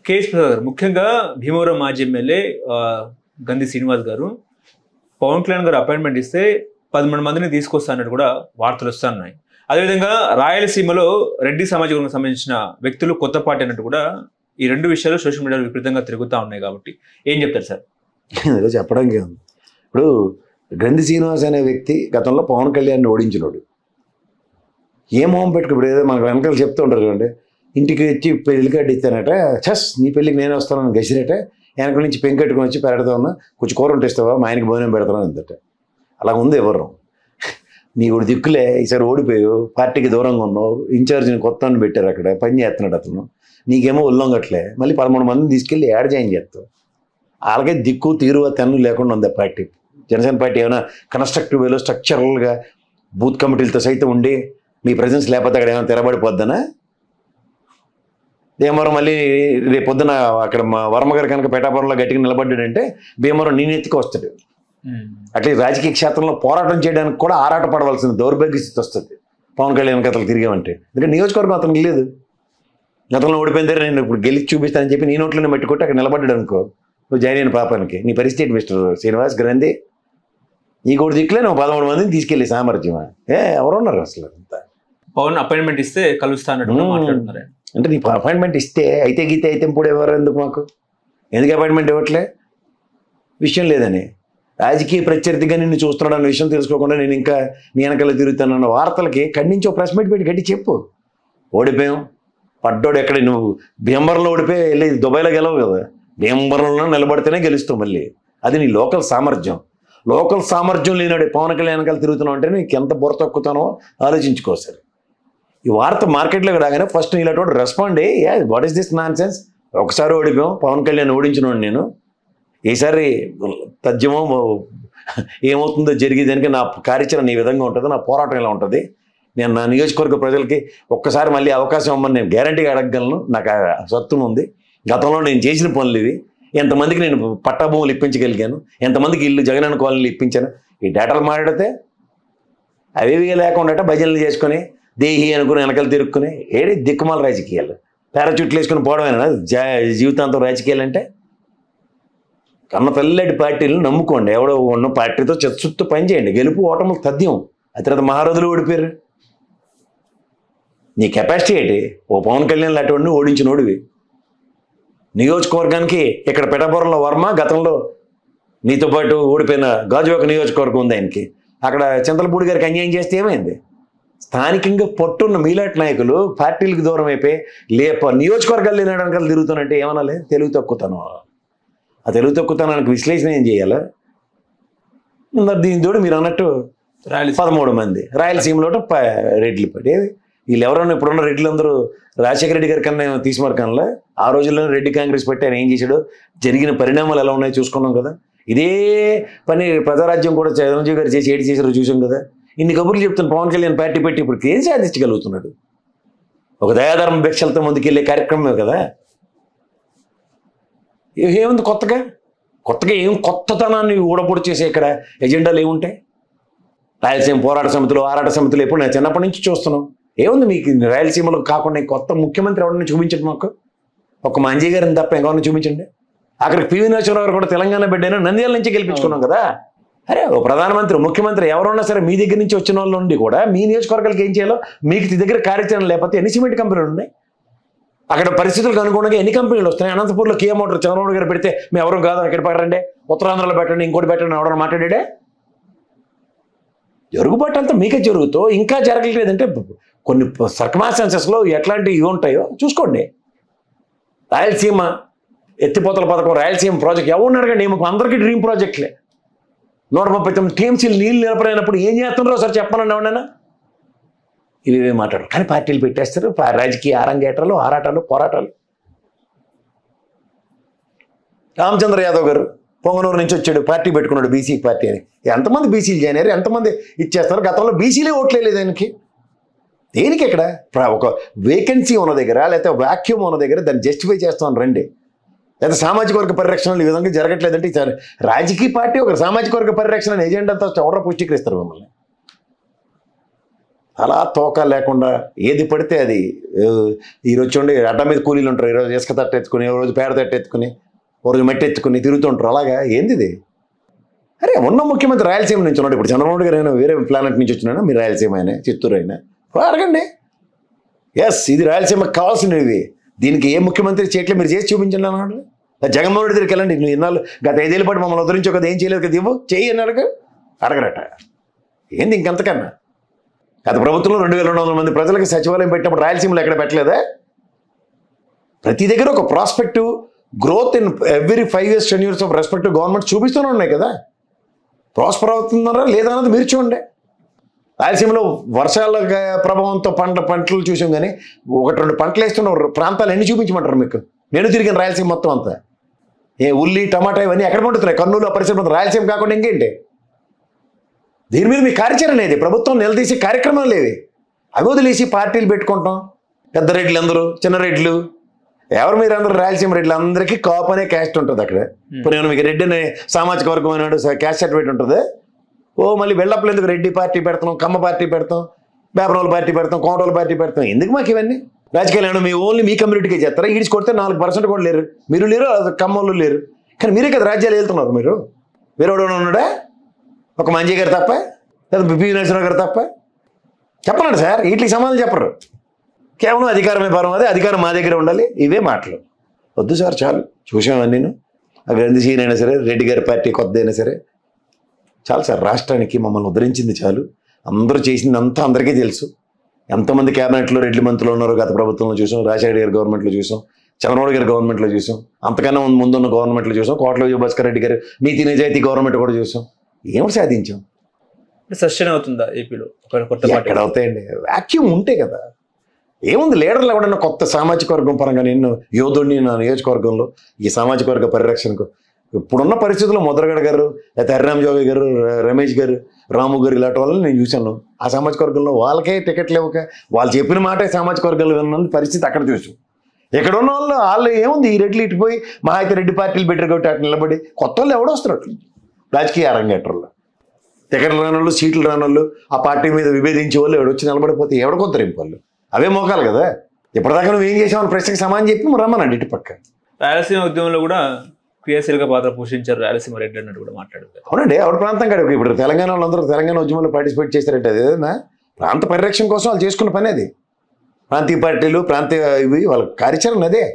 KS Prasad గారు, ముఖ్యంగా భీమవరం మాజీ ఎమ్మెల్యే గంధి శ్రీనివాస్ గారు పవన్ కళ్యాణ్ గారు అపాయింట్మెంట్ ఇస్తే 13 మందిని తీసుకొస్తా అన్నట్టు కూడా వార్తలు వస్తున్నాయి. అదేవిధంగా రాయలసీమలో రెడ్డి సమాజ వర్గానికి సంబంధించిన వ్యక్తులు కొత్త పార్టీ అన్నట్టు కూడా ఈ రెండు విషయాలు సోషల్ మీడియాలో విపరీతంగా తిరుగుతూ ఉన్నాయి. కాబట్టి ఏం చెప్తారు సార్? చెప్పడానికి ఇప్పుడు గంధి శ్రీనివాస్ అనే వ్యక్తి గతంలో పవన్ కళ్యాణ్ని ఓడించినోడు. ఏ మొహం పెట్టుకు ఇప్పుడు ఏదో మనకు వెనకాల చెప్తూ ఉంటారు చూడండి, ఇంటికి వచ్చి పెళ్లి కార్డు ఇస్తానట, చస్ నీ పెళ్ళికి నేను వస్తానని గసిరట, వెనక నుంచి పెంకెట్టుకుని వచ్చి పెడతా ఉన్నా, కొంచెం కూర ఉంటే ఇస్తావా, మా ఆయనకి భోజనం పెడతాను అంతట. అలా ఉంది ఎవరు నీకు దిక్కులే, ఈసారి ఓడిపోయావు, పార్టీకి దూరంగా ఉన్నావు, ఇన్ఛార్జిని కొత్త అని పెట్టారు, అక్కడ పని చేస్తున్నాడు అతను, నీకేమో ఉల్లంగట్లే, మళ్ళీ 13 మందిని తీసుకెళ్ళి యాడ్ జాయిన్ చేస్తావు. వాళ్ళకే దిక్కు తీరువ తెన్ను లేకుండా ఉంది ఆ పార్టీ. జనసేన పార్టీ ఏమైనా కన్స్ట్రక్టివ్ వేలో స్ట్రక్చరల్గా బూత్ కమిటీలతో సైతం ఉండి మీ ప్రజెన్స్ లేకపోతే అక్కడ ఏమైనా తెరబడిపోద్దనా? భీమవరం మళ్ళీ రేపు పొద్దున అక్కడ మా వర్మ గారు కనుక పేటాపురంలో గట్టిగా నిలబడ్డాడంటే భీమవరం నేనెత్తికి వస్తాడు. అట్లా రాజకీయ క్షేత్రంలో పోరాటం చేయడానికి కూడా ఆరాట పడవలసిన దౌర్భాగ్య స్థితి వస్తుంది పవన్ కళ్యాణ్ కథలు తిరిగామంటే. ఎందుకంటే నియోజకవర్గం అతనికి లేదు, గతంలో ఓడిపోయిన దగ్గర నేను ఇప్పుడు గెలిచి చూపిస్తానని చెప్పి నీ నోట్లోనే మట్టుకొట్టి అక్కడ నిలబడ్డాడు అనుకో, నువ్వు జాయిన్ అయిన పాపానికి నీ పరిస్థితి మిస్టర్ శ్రీనివాస్ గ్రంథి. నీ కూడా దిక్కులే నువ్వు 13 మందిని తీసుకెళ్ళి సామర్థ్యమా? ఎవరున్నారు అసలు అంతా? పవన్ అపాయింట్మెంట్ ఇస్తే కలుస్తా అన్నట్టు మాట్లాడుతున్నారు. అంటే నీ అపాయింట్మెంట్ ఇస్తే అయితే గీతే అయితే ఇప్పుడు ఎవరు ఎందుకు మాకు ఎందుకు అపాయింట్మెంట్ ఇవ్వట్లే? విషయం లేదని రాజకీయ ప్రత్యర్థిగా నిన్ను చూస్తున్నాడు అన్న విషయం తెలుసుకోకుండా నేను ఇంకా నీ వెనకాల తిరుగుతానన్న వార్తలకి ఖండించి ప్రెస్ మీట్ పెట్టి గట్టి చెప్పు. ఓడిపోయాం, పడ్డోడు ఎక్కడ, నువ్వు భీమవరంలో ఓడిపోయి వెళ్ళి దుబాయ్లో గెలవు కదా, భీమవరంలో నిలబడితేనే గెలుస్తావు మళ్ళీ. అది నీ లోకల్ సామర్థ్యం. లోకల్ సామర్థ్యం లేనాడు పవన్ కళ్యాణ్ వెనకాల తిరుగుతున్నావు అంటే నీకు ఎంత బుర్ర తొక్కుతానో ఆలోచించుకోసారి. ఈ వార్త మార్కెట్లోకి రాగానే ఫస్ట్ ఇలాంటి రెస్పాండ్ అయ్యి what is this non sense, ఒకసారి ఓడిపోయాం, పవన్ కళ్యాణ్ ఓడించినోడు నేను, ఈసారి తథ్యమో ఏమవుతుందో జరిగేదానికి నా కార్యాచరణ ఈ విధంగా ఉంటుంది, నా పోరాటం ఇలా ఉంటుంది, నేను నా నియోజకవర్గ ప్రజలకి ఒక్కసారి మళ్ళీ అవకాశం ఇవ్వమని నేను గ్యారంటీగా అడగగలను, నాకు సత్తును ఉంది, గతంలో నేను చేసిన పనులు ఇవి, ఎంతమందికి నేను పట్టాభూములు ఇప్పించగలిగాను, ఎంతమందికి ఇల్లు జగనన్న కాలనీలు ఇప్పించాను, ఈ డేటాలు మాట్లాడితే అవేవి లేకుండా భజనలు చేసుకొని దేహి అనుకుని వెనకాల తిరుక్కుని ఏడి దిక్కుమాల రాజకీయాలు, పారాచూట్లు వేసుకుని పోవడమేనా జీవితాంతం రాజకీయాలు అంటే? కన్న తెల్లటి పార్టీలను నమ్ముకోండి, ఎవడో ఉన్న పార్టీతో చుట్టూ పని చేయండి, గెలుపు ఓటములు తథ్యం. ఆ తర్వాత మహారథులు ఓడిపోయారు. నీ కెపాసిటీ ఏంటి? ఓ పవన్ కళ్యాణ్ లాంటి ఓడించినోడివి. నియోజకవర్గానికి ఇక్కడ పిఠాపురంలో వర్మ, గతంలో నీతో పాటు ఓడిపోయిన గాజువాక నియోజకవర్గం ఉంది ఆయనకి, అక్కడ చింతలపూడి గారికి అన్యాయం చేస్తే ఏమైంది? స్థానికంగా పట్టున్న మీలాంటి నాయకులు పార్టీలకు దూరం అయిపోయి నియోజకవర్గాలు లేనడానికి తిరుగుతానంటే ఏమనాలి? తెలుగు తక్కువతనం. ఆ తెలుగు తక్కువతనానికి విశ్లేషణ ఏం చేయాలా? దీని తోడు మీరు అన్నట్టు 13 మంది రాయలసీమలో రెడ్లు పడి, వీళ్ళు ఎవరన్నా ఇప్పుడున్న రెడ్లు అందరూ రాజశేఖర రెడ్డి గారి కన్నా తీసిమారు కన్నా ఆ రోజుల్లోనే రెడ్డి కాంగ్రెస్ పెట్టి ఆయన ఏం చేశాడు, జరిగిన పరిణామాలు ఎలా ఉన్నాయో చూసుకున్నాం కదా. ఇదే పని ప్రజారాజ్యం కూడా చిరంజీవి గారు చేసి ఏడు చేసారో చూసాం కదా. ఇన్ని కబుర్లు చెప్తున్న పవన్ కళ్యాణ్ పార్టీ పెట్టి ఇప్పుడు ఏం సాధించగలుగుతున్నాడు? ఒక దయాధర్మ భిక్షలతో ముందుకెళ్ళే కార్యక్రమమే కదా. ఏముంది కొత్తగా? ఏం కొత్తతనాన్ని ఊడపొడి చేసే ఇక్కడ ఎజెండాలు ఏముంటాయి? రాయలసీమ పోరాట సమితులు, ఆరాట సమితులు ఎప్పుడు నేను చిన్నప్పటి నుంచి చూస్తున్నాం. ఏముంది మీకు రాయలసీమలో కాకుండా కొత్త ముఖ్యమంత్రి ఎవరిని చూపించండి మాకు. ఒక మంజీ గారిని తప్ప ఇంకెవరిని చూపించండి. అక్కడికి పివి నరసింహారావు గారు కూడా తెలంగాణ బిడ్డైనా నంద్యాల నుంచి గెలిపించుకున్నాం కదా. అరే ఓ ప్రధానమంత్రి, ముఖ్యమంత్రి ఎవరున్నా సరే మీ దగ్గర నుంచి వచ్చిన వాళ్ళ నుండి కూడా మీ నియోజకవర్గాలకు ఏం చేయాలో మీకు దగ్గర కార్యాచరణ లేకపోతే ఎన్ని సిమెంట్ కంపెనీలు ఉన్నాయి? అక్కడ పరిస్థితులకు అనుగుణంగా ఎన్ని కంపెనీలు వస్తున్నాయి? అనంతపూర్లో కియా మోటార్ చంద్రబాబు గారు పెడితే మేము ఎవరు కాదు, ఇక్కడ పెట్టండి, ఉత్తరాంధ్రలో పెట్టండి, ఇంకోటి పెట్టండి, ఎవరైనా మాట్లాడాడే? జరుగుబాటు అంతా మీకే జరుగుతూ ఇంకా జరగలేదంటే కొన్ని సర్కమాస్టాన్సెస్లో ఎట్లాంటివి ఇవి ఉంటాయో చూసుకోండి. రాయలసీమ ఎత్తిపోతల పథకం, రాయలసీమ ప్రాజెక్ట్ ఎవరిని అడగండి, మాకు అందరికీ డ్రీమ్ ప్రాజెక్టులే. 139 టీఎంసీలు నీళ్ళు నిలపలేనప్పుడు ఏం చేస్తున్నారో సార్ చెప్పానండి ఎవరైనా? ఇవే మాట్లాడరు, కానీ పార్టీలు పెట్టేస్తారు, రాజకీయ ఆరంగేటలు, ఆరాటాలు, పోరాటాలు. రామచంద్ర యాదవ్ గారు పొంగనూరు నుంచి వచ్చాడు, పార్టీ పెట్టుకున్నాడు, బీసీ పార్టీ అని. ఎంతమంది బీసీలు జాయిన్ అయ్యారు, ఎంతమంది ఇచ్చేస్తారు? గతంలో బీసీలే ఓట్లేదు దానికి. దేనికి? ఇక్కడ ఒక వేకెన్సీ ఉన్న దగ్గర లేకపోతే వ్యాక్యూమ్ ఉన్న దగ్గర దాన్ని జస్టిఫై చేస్తాను రండి. లేదా సామాజిక వర్గ పరిరక్షణలు ఈ విధంగా జరగట్లేదంటే రాజకీయ పార్టీ ఒక సామాజిక వర్గ పరిరక్షణ ఎజెండాతో ఎవరో పుష్టీకరిస్తారు మిమ్మల్ని. అలా తోక లేకుండా ఏది పడితే అది. ఈరోజు చూడండి అడ్డ మీద కూలీలు ఉంటారు, ఈరోజు ఇసుక తట్ట ఎత్తుకుని, ఓ రోజు పేడ తట్ట ఎత్తుకుని, ఓ రోజు మట్టి ఎత్తుకుని తిరుగుతుంటారు. అలాగా ఏంది ఇది? అరే ఉన్న ముఖ్యమంత్రి రాయలసీమ నుంచి ఉన్నాడు. ఇప్పుడు చంద్రబాబు గారు అయినా వేరే ప్లానెట్ నుంచి వచ్చినా, మీరు రాయలసీమ అయినా చిత్తూరు అయినా అడగండి. ఎస్, ఇది రాయలసీమకు కావాల్సినవి. దీనికి ఏ ముఖ్యమంత్రి చేయట్లే, మీరు చేసి చూపించండి అన్నాడు. జగన్మోహన్ రెడ్డి దగ్గరికి వెళ్ళండి. నువ్వు ఇన్నాళ్ళు గత 5 ఏళ్ళ పాటు మమ్మల్ని ఉద్ధరించో కదా, ఏం చేయలేదు కదా, ఇవ్వు చెయ్యి అన్నాడు. అడగరట. ఏంది ఇంకెంతకన్నా? గత ప్రభుత్వంలో 2200 మంది ప్రజలకు సచివాలయం పెట్టినప్పుడు రాయలసీమలో ఎక్కడ పెట్టలేదా? ప్రతి దగ్గర ఒక prospective growth in every 5 years 10 years of respective government చూపిస్తూనే ఉన్నాయి కదా. ప్రాస్పర్ అవుతున్నారా లేదా అన్నది మీరు చూడండి. రాయలసీమలో వర్షాల ప్రభావంతో పంటలు చూసాం, కానీ 1-2 పంటలు వేస్తున్న ప్రాంతాలు ఎన్ని చూపించమంటారు మీకు? నేను తిరిగిన రాయలసీమ మొత్తం అంతా. ఉల్లి టమాటా ఇవన్నీ ఎక్కడ పండుతున్నాయి? కర్నూలు పరిసర రాయలసీమ కాకుండా ఇంకేంటి? దీని మీద మీ కార్యాచరణ లేదు, ప్రభుత్వం నిలదీసే కార్యక్రమం లేవి. అవి వదిలేసి పార్టీలు పెట్టుకుంటాం. పెద్ద రెడ్లు అందరూ, చిన్న రెడ్లు, ఎవరు మీరు అందరూ రాయలసీమ రెడ్లు అందరికీ కాపు అనే క్యాస్ట్ ఉంటుంది అక్కడ. ఇప్పుడు నేను మీకు రెడ్డి అనే సామాజిక వర్గం అన్నాడు క్యాస్ట్ సర్టిఫికేట్ ఉంటుంది. మళ్ళీ వెళ్ళప్పుడు ఎందుకు రెడ్డి పార్టీ పెడతాం, కమ్మ పార్టీ పెడతాం, బేపరోళ్ళ పార్టీ పెడతాం, కోటోళ్ళ పార్టీ పెడతాం? ఎందుకు మాకు ఇవన్నీ? రాజకీయాలు మీ ఓన్లీ మీ కమ్యూనిటీకే చేస్తారా? ఈడ్చి కొడితే 4% కూడా లేరు. మీరు లేరు, కమ్మోళ్ళు లేరు. కానీ మీరే కదా రాజ్యాలు వెళ్తున్నారు. మీరు వేరేవాడు ఉన్నాడా? ఒక మంజీ గారు తప్ప, లేదా బిపి నరసింహరావు గారు తప్ప చెప్పనండి సార్. వీటికి సమాధానం చెప్పరు. కేవలం అధికారమే పరం, అదే అధికారం మా దగ్గర ఉండాలి, ఇవే మాటలు. వద్దు సార్, చాలు చూసామని. నేను గ్రంథి సీన్ అయినా సరే, రెడ్డి గారి పార్టీ కొద్దైనా సరే చాలు సార్. రాష్ట్రానికి మమ్మల్ని ఉద్ధరించింది చాలు. అందరూ చేసిందంతా అందరికీ తెలుసు. ఎంతమంది క్యాబినెట్లో రెడ్డి మంత్రులు ఉన్నారో గత ప్రభుత్వంలో చూసాం, రాజశేఖర గారి గవర్నమెంట్లో చూసాం, చంద్రబాబు గారి గవర్నమెంట్లో చూసాం, అంతకన్నా ముందున్న గవర్నమెంట్లో చూసాం, కోట్ల భాస్కర్ రెడ్డి గారు నీతి నిజాయితీ గవర్నమెంట్ కూడా చూసాం. ఏమిటి సాధించాం? సస్టైన్ అవుతుందా ఏపీలో? ఎక్కడ అవుతాయండి? వ్యాక్యూమ్ ఉంటే కదా. ఏముంది, లీడర్లు ఎవడన్నా కొత్త సామాజిక వర్గం పరంగా నేను యోధుడిని నా నియోజకవర్గంలో ఈ సామాజిక వర్గ పరిరక్షణకు ఇప్పుడున్న పరిస్థితుల్లో ముద్రగడ గారు, లేకపోతే హరిరామ్ జోగి గారు, రమేష్ గారు, రాము గారు ఇలాంటి వాళ్ళని నేను చూశాను. ఆ సామాజిక వర్గంలో వాళ్ళకే టికెట్లు ఇవ్వక వాళ్ళు చెప్పిన మాటే సామాజిక వర్గాలు విన్న పరిస్థితి అక్కడ చూసాం. ఇక్కడ ఉన్న వాళ్ళు ఏముంది, ఈ రెడ్లు ఇటుపోయి మా అయితే రెడ్డి పార్టీలు బెటర్ కొట్టి అటు నిలబడి కొత్త వాళ్ళు ఎవడో వస్తున్నట్టు రాజకీయ అరంగేట్రంలో. టికెట్లు రాని వాళ్ళు, సీట్లు రాని వాళ్ళు, ఆ పార్టీ మీద విభేదించే వాళ్ళు ఎవడొచ్చి నిలబడిపోతే ఎవడకొత్తరింపు వాళ్ళు. అవే మోకాలు కదా. ఇప్పటిదాకా నువ్వు ఏం చేసామని ప్రశ్నకి సమానం చెప్పి రమ్మనండి ఇటు పక్క. రాయలసీమ ఉద్యమంలో కూడా క్రియాశీలక పాత్ర పోషించారు రాయలసీమ రెడ్డి అన్నట్టు కూడా మాట్లాడారు. అవునండి, ఎవరి ప్రాంతం కాదు. ఇప్పుడు తెలంగాణ వాళ్ళందరూ తెలంగాణ ఉద్యమంలో పార్టిసిపేట్ చేశారంటే అది ఏదైనా ప్రాంత పరిరక్షణ కోసం వాళ్ళు చేసుకున్న పని. అది ప్రాంతీయ పార్టీలు, ప్రాంతీయ ఇవి వాళ్ళ కార్యాచరణ అదే.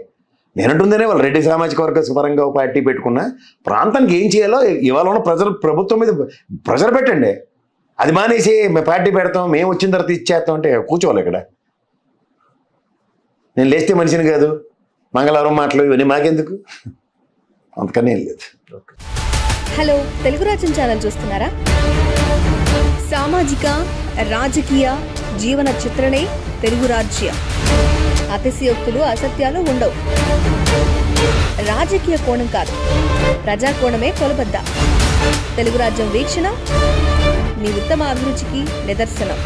నేనంటుందేనే వాళ్ళు రెడ్డి సామాజిక వర్గ పరంగా పార్టీ పెట్టుకున్న ప్రాంతానికి ఏం చేయాలో ఇవాళ ఉన్న ప్రభుత్వం మీద ప్రెజర్ పెట్టండి. అది మానేసి మేము పార్టీ పెడతాం, మేము వచ్చిన తర్వాత ఇచ్చేస్తాం అంటే కూర్చోవాలి ఇక్కడ. నేను లేస్తే మనిషిని కాదు, మంగళవారం మాటలు ఇవన్నీ మాకెందుకు, అందుకనే ఏం లేదు. హలో, తెలుగు రాజ్యం ఛానల్ చూస్తున్నారా? సామాజిక, రాజకీయ, జీవన చిత్రణే తెలుగు రాజ్యం. అతిశయోక్తులు, అసత్యాలు ఉండవు. రాజకీయ కోణం కాదు, ప్రజా కోణమే కొలబద్ద. తెలుగు రాజ్యం వీక్షణ మీ ఉత్తమ అభిరుచికి నిదర్శనం.